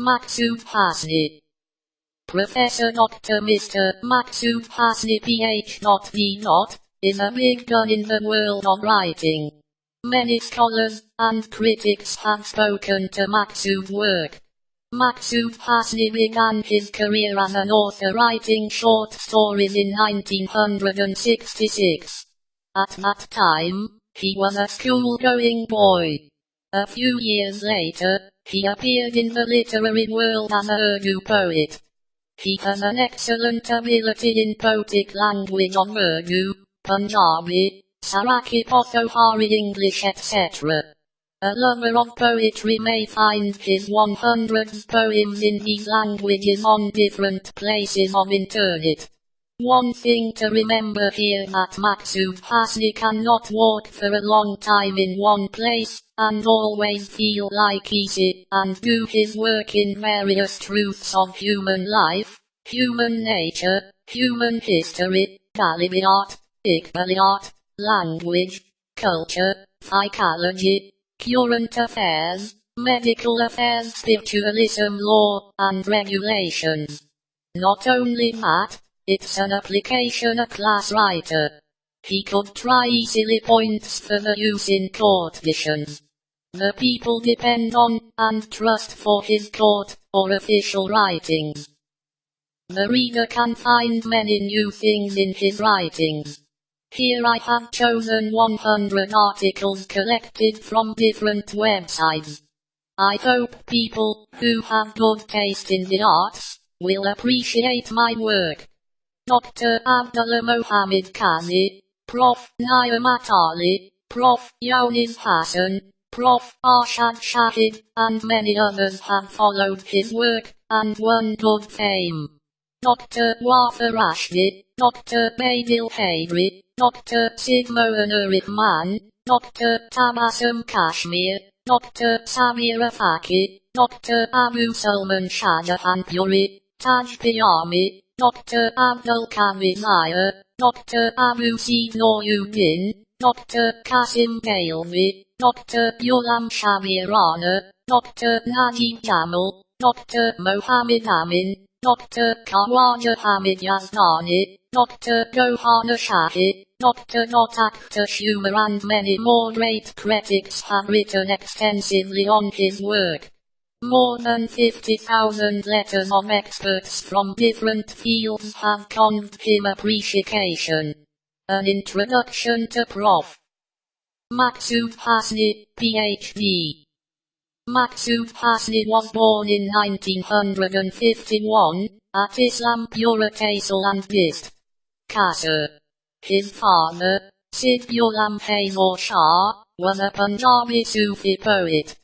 Maqsood Hasni. Professor Dr. Mr. Maqsood Hasni Ph.D. is a big gun in the world of writing. Many scholars and critics have spoken to Maqsood's work. Maqsood Hasni began his career as an author writing short stories in 1966. At that time, he was a school-going boy. A few years later, he appeared in the literary world as an Urdu poet. He has an excellent ability in poetic language of Urdu, Punjabi, Saraiki Pothohari English etc. A lover of poetry may find his 100 poems in these languages on different places of internet. One thing to remember here that Maqsood Hasni cannot walk for a long time in one place, and always feel like easy, and do his work in various truths of human life, human nature, human history, Galibiyat, Iqbaliyat, language, culture, psychology, current affairs, medical affairs, spiritualism, law, and regulations. Not only that, it's an application a class writer. He could try easily points for the use in court decisions. The people depend on, and trust for his court, or official writings. The reader can find many new things in his writings. Here I have chosen 100 articles collected from different websites. I hope people, who have good taste in the arts, will appreciate my work. Dr. Abdullah Mohammed Qazi, Prof. Niamat Ali, Prof. Yunus Hassan, Prof. Arshad Shahid, and many others have followed his work, and won good fame. Dr. Wafa Rashdi, Dr. Badil Haidri, Dr. Sigmo Rahman, Dr. Tabassum Kashmir, Dr. Samira Faki, Dr. Abu Salman Shahjahan Puri, Taj Piyami, Dr. Abdul Qadir Zaya, Dr. Abu Said Nouruddin, Dr. Qasim Galvi, Dr. Ghulam Shabir Rana, Dr. Najib Jamal, Dr. Mohammed Amin, Dr. Khawaja Hamid Yazdani, Dr. Gohana Shahi, Dr. Akhtar Shumer and many more great critics have written extensively on his work. More than 50,000 letters of experts from different fields have conveyed him appreciation. An introduction to Prof. Maqsood Hasni, Ph.D. Maqsood Hasni was born in 1951, at Islampura Tehsil and Dist, Kasur. His father, Sid Ghulam Hazar Shah, was a Punjabi Sufi poet.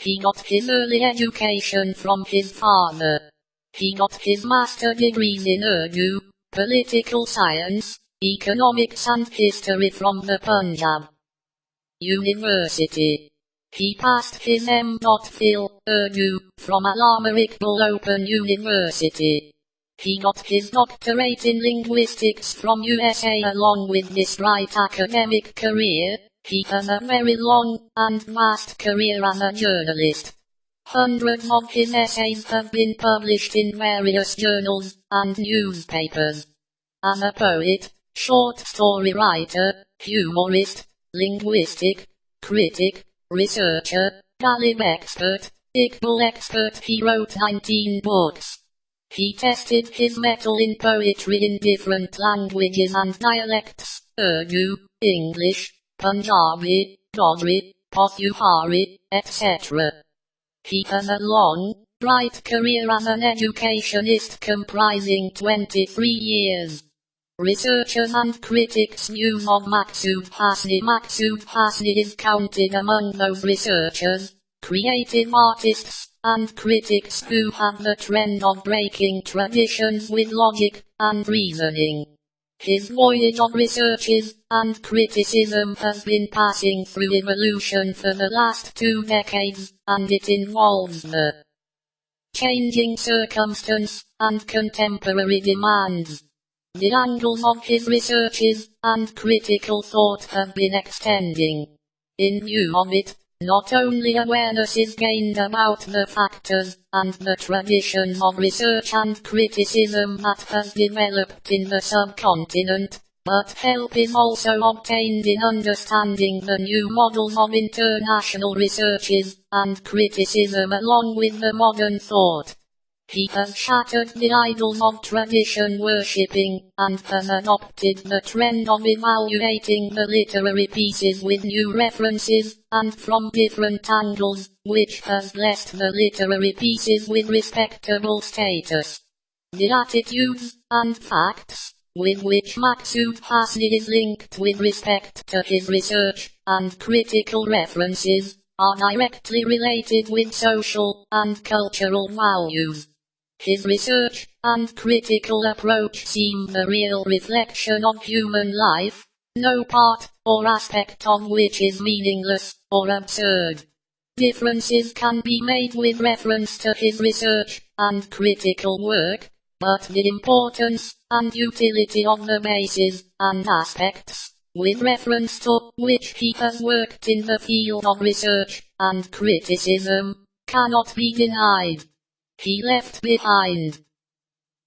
He got his early education from his father. He got his master degrees in Urdu, political science, economics and history from the Punjab University. He passed his M.Phil, Urdu, from Allama Iqbal Open University. He got his doctorate in linguistics from USA. Along with this bright academic career, he has a very long and vast career as a journalist. Hundreds of his essays have been published in various journals and newspapers. As a poet, short story writer, humorist, linguistic, critic, researcher, Ghalib expert, Iqbal expert, he wrote 19 books. He tested his mettle in poetry in different languages and dialects, Urdu, English, Punjabi, Dodri, Pothohari, etc. He has a long, bright career as an educationist comprising 23 years. Researchers and critics' views of Maqsood Hasni. Maqsood Hasni is counted among those researchers, creative artists, and critics who have the trend of breaking traditions with logic and reasoning. His voyage of researches and criticism has been passing through evolution for the last 2 decades, and it involves the changing circumstance and contemporary demands. The angles of his researches and critical thought have been extending. In view of it, Not only awareness is gained about the factors and the traditions of research and criticism that has developed in the subcontinent, but help is also obtained in understanding the new models of international researches and criticism along with the modern thought. He has shattered the idols of tradition worshipping, and has adopted the trend of evaluating the literary pieces with new references, and from different angles, which has blessed the literary pieces with respectable status. The attitudes and facts with which Maqsood Hasni is linked with respect to his research and critical references are directly related with social and cultural values. His research and critical approach seem the real reflection of human life, no part or aspect of which is meaningless or absurd. Differences can be made with reference to his research and critical work, but the importance and utility of the bases and aspects, with reference to which he has worked in the field of research and criticism, cannot be denied. He left behind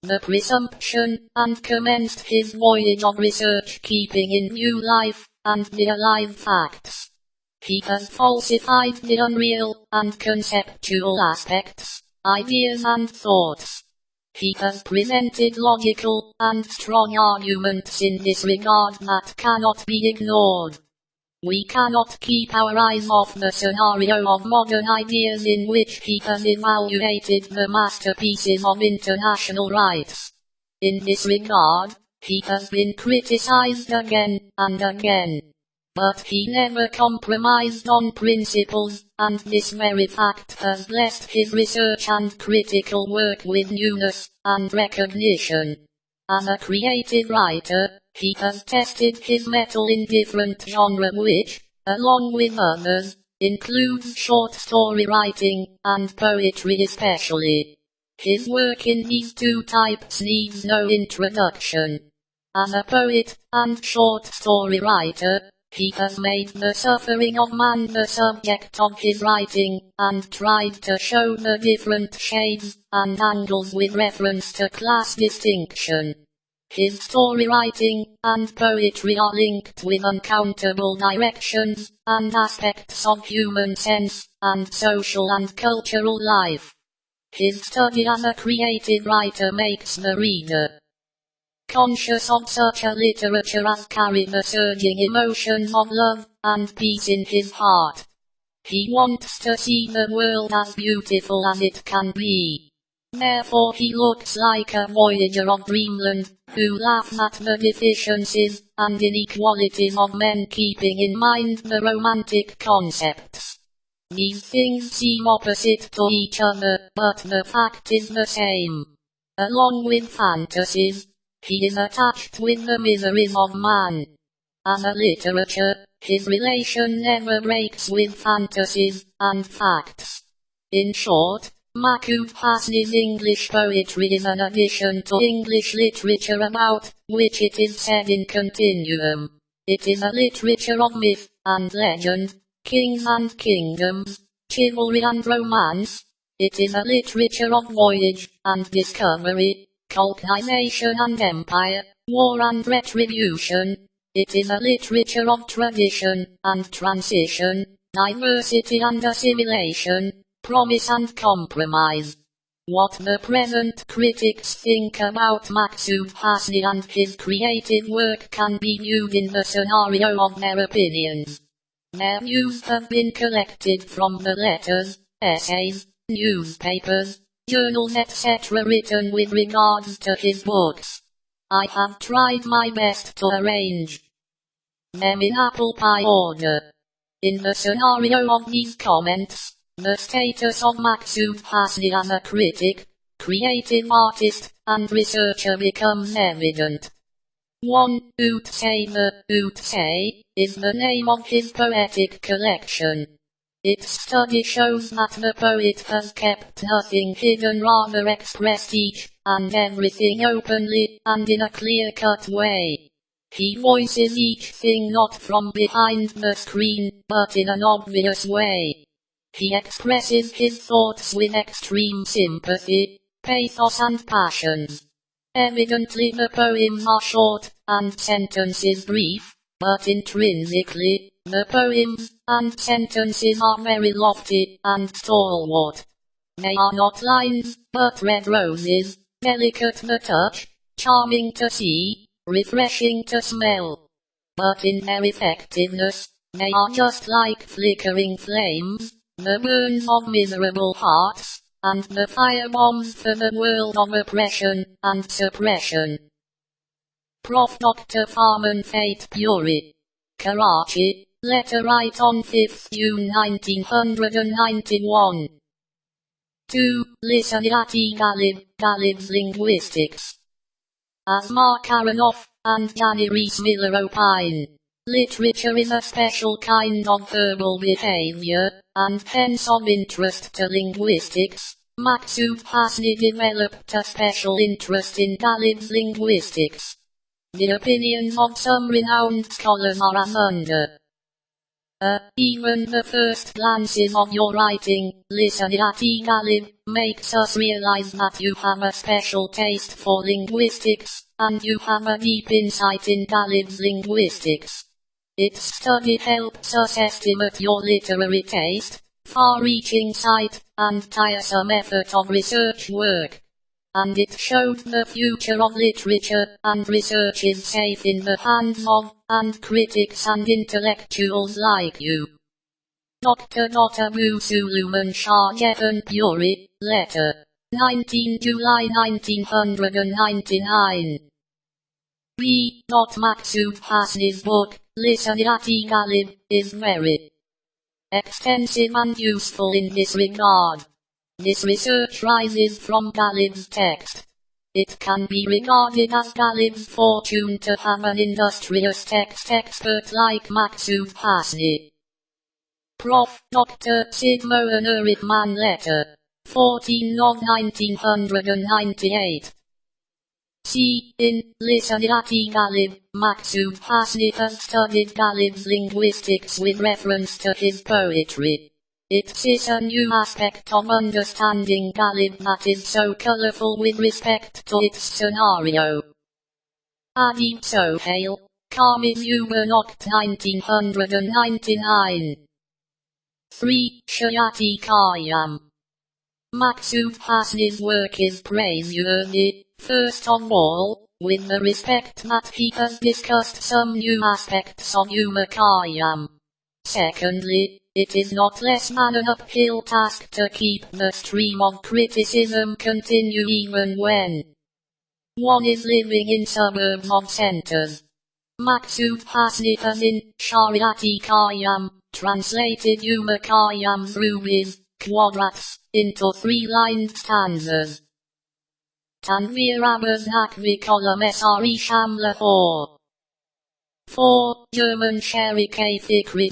the presumption and commenced his voyage of research keeping in view life and the alive facts. He has falsified the unreal and conceptual aspects, ideas and thoughts. He has presented logical and strong arguments in this regard that cannot be ignored. We cannot keep our eyes off the scenario of modern ideas in which he has evaluated the masterpieces of international rights. In this regard, he has been criticized again and again. But he never compromised on principles, and this very fact has blessed his research and critical work with newness and recognition. As a creative writer, he has tested his mettle in different genres which, along with others, includes short story writing and poetry especially. His work in these two types needs no introduction. As a poet and short story writer, he has made the suffering of man the subject of his writing, and tried to show the different shades and angles with reference to class distinction. His story writing and poetry are linked with uncountable directions and aspects of human sense and social and cultural life. His study as a creative writer makes the reader conscious of such a literature as carry the surging emotions of love and peace in his heart. He wants to see the world as beautiful as it can be. Therefore he looks like a voyager of dreamland, who laughs at the deficiencies and inequalities of men, keeping in mind the romantic concepts. These things seem opposite to each other, but the fact is the same. Along with fantasies, he is attached with the miseries of man. As a literature, his relation never breaks with fantasies and facts. In short, Maqsood Hasni's English poetry is an addition to English literature about which it is said in continuum. It is a literature of myth and legend, kings and kingdoms, chivalry and romance. It is a literature of voyage and discovery, colonization and empire, war and retribution. It is a literature of tradition and transition, diversity and assimilation, promise and compromise. What the present critics think about Maqsood Hasni and his creative work can be viewed in the scenario of their opinions. Their views have been collected from the letters, essays, newspapers, journals etc. written with regards to his books. I have tried my best to arrange them in apple pie order. In the scenario of these comments, the status of Maqsood Hasni as a critic, creative artist, and researcher becomes evident. 1. Murtazaee is the name of his poetic collection. Its study shows that the poet has kept nothing hidden, rather expressed each and everything openly and in a clear-cut way. He voices each thing not from behind the screen, but in an obvious way. He expresses his thoughts with extreme sympathy, pathos and passions. Evidently the poems are short, and sentences brief, but intrinsically, the poems and sentences are very lofty and stalwart. They are not lines, but red roses, delicate the touch, charming to see, refreshing to smell. But in their effectiveness, they are just like flickering flames, the burns of miserable hearts, and the firebombs for the world of oppression and suppression. Prof. Dr. Farman Fate Puri. Karachi, letter write on 5th June 1991. 2. Lisaniyati Galib's Linguistics. As Mark Aronoff and Danny Rees-Miller opine, literature is a special kind of verbal behavior, and hence of interest to linguistics. Maqsood Hasni developed a special interest in Galib's linguistics. The opinions of some renowned scholars are as under. Even the first glances of your writing, Lisaniyati Galib, makes us realize that you have a special taste for linguistics, and you have a deep insight in Galib's linguistics. Its study helps us estimate your literary taste, far-reaching sight, and tiresome effort of research work. And it showed the future of literature and research is safe in the hands of, and critics and intellectuals like you. Dr. Abu Suleiman Shah Jehan Puri, letter. 19 July 1999. B. Maqsood Hasni's book, Lisaniyati Galib, is very extensive and useful in this regard. This research rises from Galib's text. It can be regarded as Galib's fortune to have an industrious text expert like Maqsood Hasni. Prof. Dr. Sidmo Anurithman letter. 14 of 1998. C. In Lisaniyati Galib, Maqsood Hasni has studied Galib's linguistics with reference to his poetry. It is a new aspect of understanding Galib that is so colorful with respect to its scenario. Adib Sohail, Kamiz Ubernoct 1999. 3. Shayati Khayyam. Maqsood Hasni's work is praiseworthy, first of all, with the respect that he has discussed some new aspects of Umar Khayyam. Secondly, it is not less than an uphill task to keep the stream of criticism continue even when one is living in suburbs of centers. Maqsood Hasni has in Shayati Khayyam translated Umar Khayyam's rubies, quadrats, into 3-lined stanzas. Tanvir Abaz Nakvi Kolam Sri Sham Lahore. 4. German Sherry K. Fikri